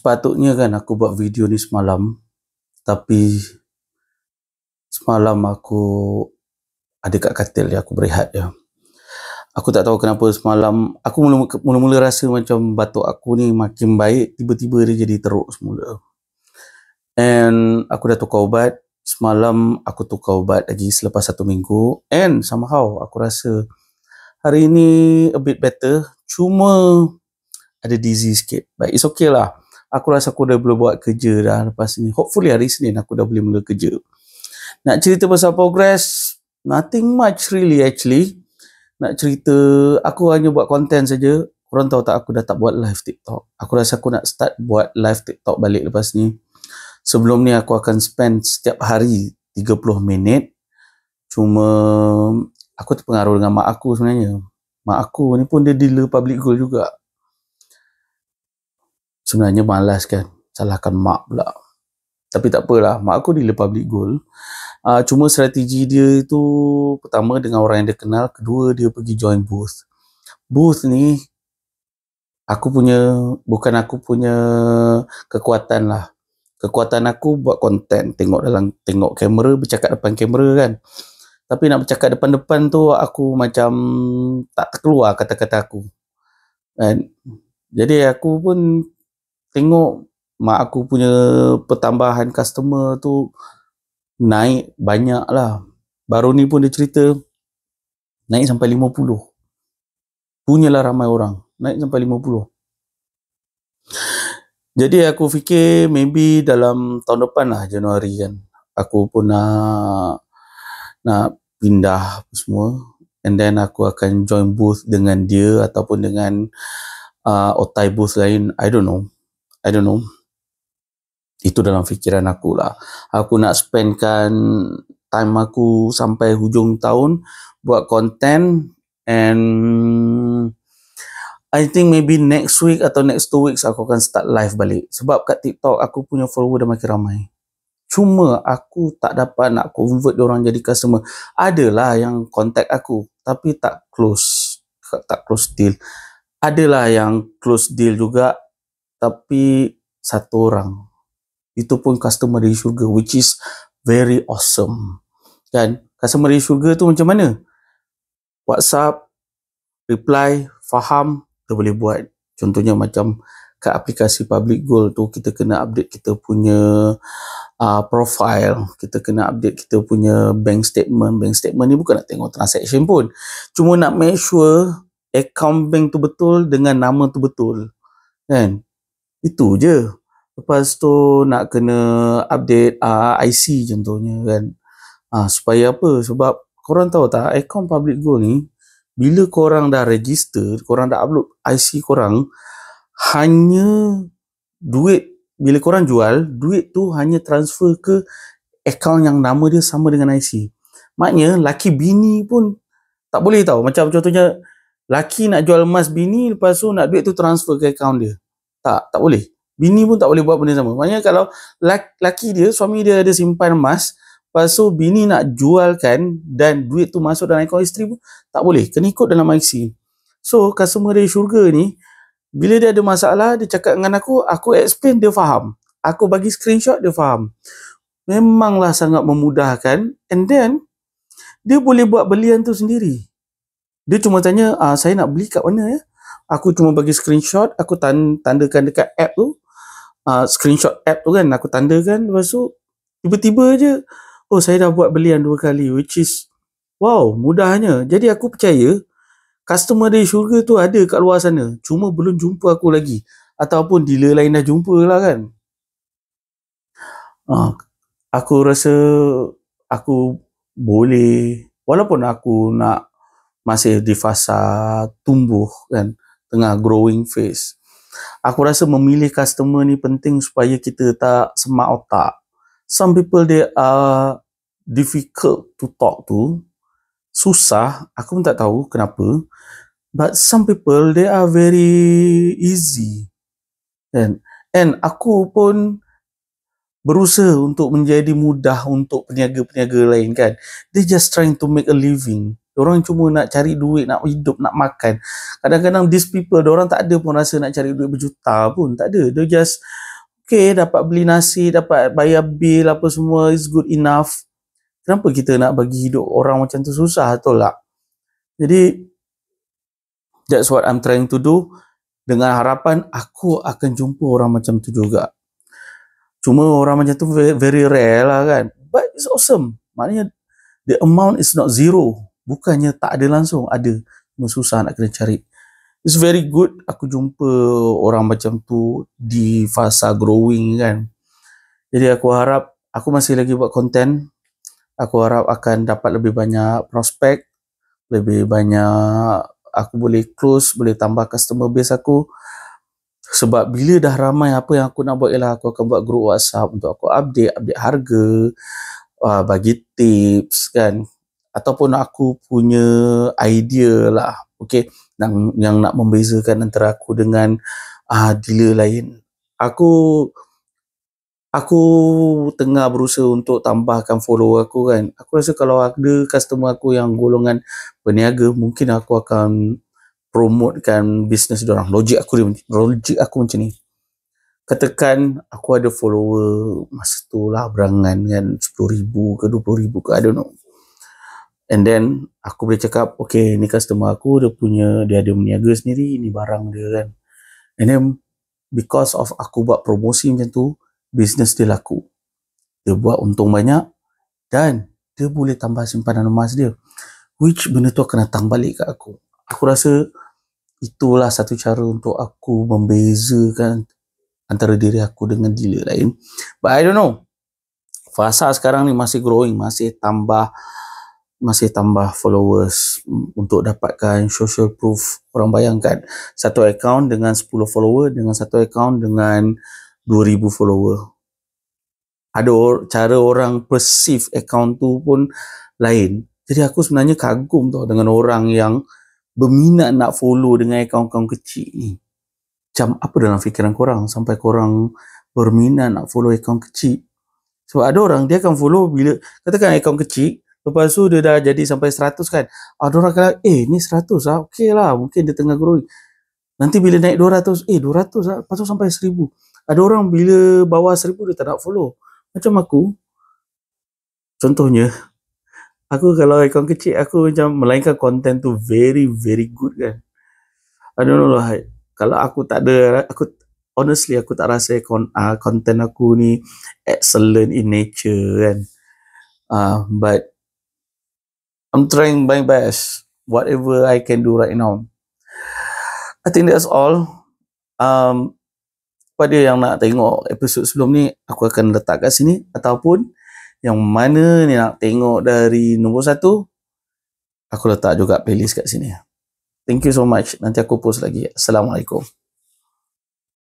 Sepatutnya kan aku buat video ni semalam, tapi semalam aku ada kat katil je, aku berehat je. Aku tak tahu kenapa semalam aku mula-mula rasa macam batuk aku ni makin baik, tiba-tiba dia jadi teruk semula. And aku dah tukar ubat. Semalam aku tukar ubat lagi selepas 1 minggu, and somehow aku rasa hari ni a bit better. Cuma ada dizzy sikit, but it's okay lah. Aku rasa aku dah boleh buat kerja dah lepas ni. Hopefully hari Senin aku dah boleh mula kerja. Nak cerita pasal progress, nothing much really actually. Nak cerita, aku hanya buat konten saja. Korang tahu tak, aku dah tak buat live TikTok. Aku rasa aku nak start buat live TikTok balik lepas ni. Sebelum ni aku akan spend setiap hari 30 minit. Cuma aku terpengaruh dengan mak aku sebenarnya. Mak aku ni pun dia dealer public goal juga. Sebenarnya malas kan, salahkan mak pula. Tapi tak apalah, mak aku dealer public goal. Cuma strategi dia itu, pertama dengan orang yang dia kenal, kedua dia pergi join booth. Booth ni bukan aku punya kekuatan lah. Kekuatan aku buat konten, tengok kamera, bercakap depan kamera kan. Tapi nak bercakap depan-depan tu aku macam tak terkeluar kata-kata aku. And jadi aku pun tengok mak aku punya pertambahan customer tu naik banyak lah. Baru ni pun dia cerita naik sampai 50. Punyalah ramai orang, naik sampai 50. Jadi aku fikir maybe dalam tahun depan lah, Januari kan, aku pun nak pindah semua, and then aku akan join booth dengan dia ataupun dengan otai booth lain. I don't know. Itu dalam fikiran aku lah. Aku nak spendkan time aku sampai hujung tahun buat konten, and I think maybe next week atau next 2 weeks aku akan start live balik. Sebab kat TikTok aku punya follower dah makin ramai. Cuma aku tak dapat nak convert diorang jadi customer. Adalah yang contact aku tapi tak close deal. Adalah yang close deal juga tapi 1 orang. Itu pun customer dari syurga, which is very awesome. Kan? Customer dari syurga tu macam mana? WhatsApp, reply, faham, kita boleh buat. Contohnya macam kat aplikasi Public Goal tu, kita kena update kita punya profile, kita kena update kita punya bank statement. Bank statement ni bukan nak tengok transaction pun, cuma nak make sure account bank tu betul dengan nama tu betul. Kan? Itu je. Lepas tu nak kena update IC contohnya kan. Supaya apa? Sebab korang tahu tak, akaun Public Goal ni, bila korang dah register, korang dah upload IC korang, hanya duit, bila korang jual, duit tu hanya transfer ke akaun yang nama dia sama dengan IC. Maknanya laki bini pun tak boleh tahu. Macam contohnya laki nak jual emas bini, lepas tu nak duit tu transfer ke akaun dia. Tak boleh. Bini pun tak boleh buat benda sama. Maknanya kalau laki dia, suami dia ada simpan emas, lepas tu bini nak jualkan dan duit tu masuk dalam akaun isteri pun tak boleh. Kena ikut dalam IC. So, customer dari syurga ni, bila dia ada masalah, dia cakap dengan aku explain, dia faham. Aku bagi screenshot, dia faham. Memanglah sangat memudahkan. And then, dia boleh buat belian tu sendiri. Dia cuma tanya, saya nak beli kat mana ya? Aku cuma bagi screenshot, aku tandakan dekat app tu. Screenshot app tu kan, aku tandakan. Lepas tu, tiba-tiba je, saya dah buat belian 2 kali. Which is, wow, mudahnya. Jadi aku percaya, customer dari syurga tu ada kat luar sana. Cuma belum jumpa aku lagi. Ataupun dealer lain dah jumpa lah kan. Aku rasa aku boleh, walaupun aku nak masih di fasa tumbuh kan, tengah growing phase. Aku rasa memilih customer ni penting supaya kita tak semak otak. Some people they are difficult to talk to. Susah, aku pun tak tahu kenapa. But some people they are very easy. And aku pun berusaha untuk menjadi mudah untuk peniaga-peniaga lain kan. They just trying to make a living. Diorang cuma nak cari duit, nak hidup, nak makan. Kadang-kadang these people, diorang tak ada pun rasa nak cari duit berjuta pun. Tak ada. They just okay, dapat beli nasi, dapat bayar bil apa semua is good enough. Kenapa kita nak bagi hidup orang macam tu susah, betul tak? Jadi that's what I'm trying to do, dengan harapan aku akan jumpa orang macam tu juga. Cuma orang macam tu very rare lah kan, but it's awesome. Maknanya the amount is not zero, bukannya tak ada, langsung ada, cuma susah nak kena cari. It's very good aku jumpa orang macam tu di fasa growing kan. Jadi aku harap aku masih lagi buat konten, aku harap akan dapat lebih banyak prospek, lebih banyak aku boleh close, boleh tambah customer base aku. Sebab bila dah ramai, apa yang aku nak buat ialah aku akan buat group WhatsApp untuk aku update harga, bagi tips kan, ataupun aku punya idea lah, okay, yang nak membezakan antara aku dengan dealer lain. Aku tengah berusaha untuk tambahkan follower aku kan. Aku rasa kalau ada customer aku yang golongan peniaga, mungkin aku akan promotekan bisnes diorang. Logik aku macam ni. Katakan aku ada follower masa tu lah berangan kan 10,000 ke 20,000 ke, I don't know. And then aku boleh cakap, okay, ni customer aku, dia ada meniaga sendiri, ni barang dia kan. And then because of aku buat promosi macam tu, bisnes dia laku, dia buat untung banyak, dan dia boleh tambah simpanan emas dia, which benda tu akan datang balik kat aku. Aku rasa itulah satu cara untuk aku membezakan antara diri aku dengan dealer lain. But I don't know, fasa sekarang ni masih growing, masih tambah followers untuk dapatkan social proof. Orang bayangkan satu account dengan 10 follower dengan satu account dengan 2,000 follower. Ada cara orang perceive account tu pun lain. Jadi aku sebenarnya kagum tau dengan orang yang berminat nak follow dengan account-account kecil ni. Macam apa dalam fikiran korang sampai korang berminat nak follow account kecil? Sebab ada orang dia akan follow bila katakan account kecil, lepas tu dia dah jadi sampai 100 kan. Ada orang kata, ni 100 lah, okey lah, mungkin dia tengah growing. Nanti bila naik 200, 200 lah, lepas tu sampai 1,000. Ada orang bila bawah 1,000 dia tak nak follow. Macam aku, contohnya, aku kalau account kecil, aku macam melainkan konten tu very very good kan. I don't know lah, kalau aku tak ada, honestly aku tak rasa konten aku ni excellent in nature kan. But I'm trying my best, whatever I can do right now. I think that's all. Pada yang nak tengok episod sebelum ni, aku akan letak kat sini, ataupun yang mana ni nak tengok dari nombor 1, aku letak juga playlist kat sini. Thank you so much. Nanti aku post lagi. Assalamualaikum.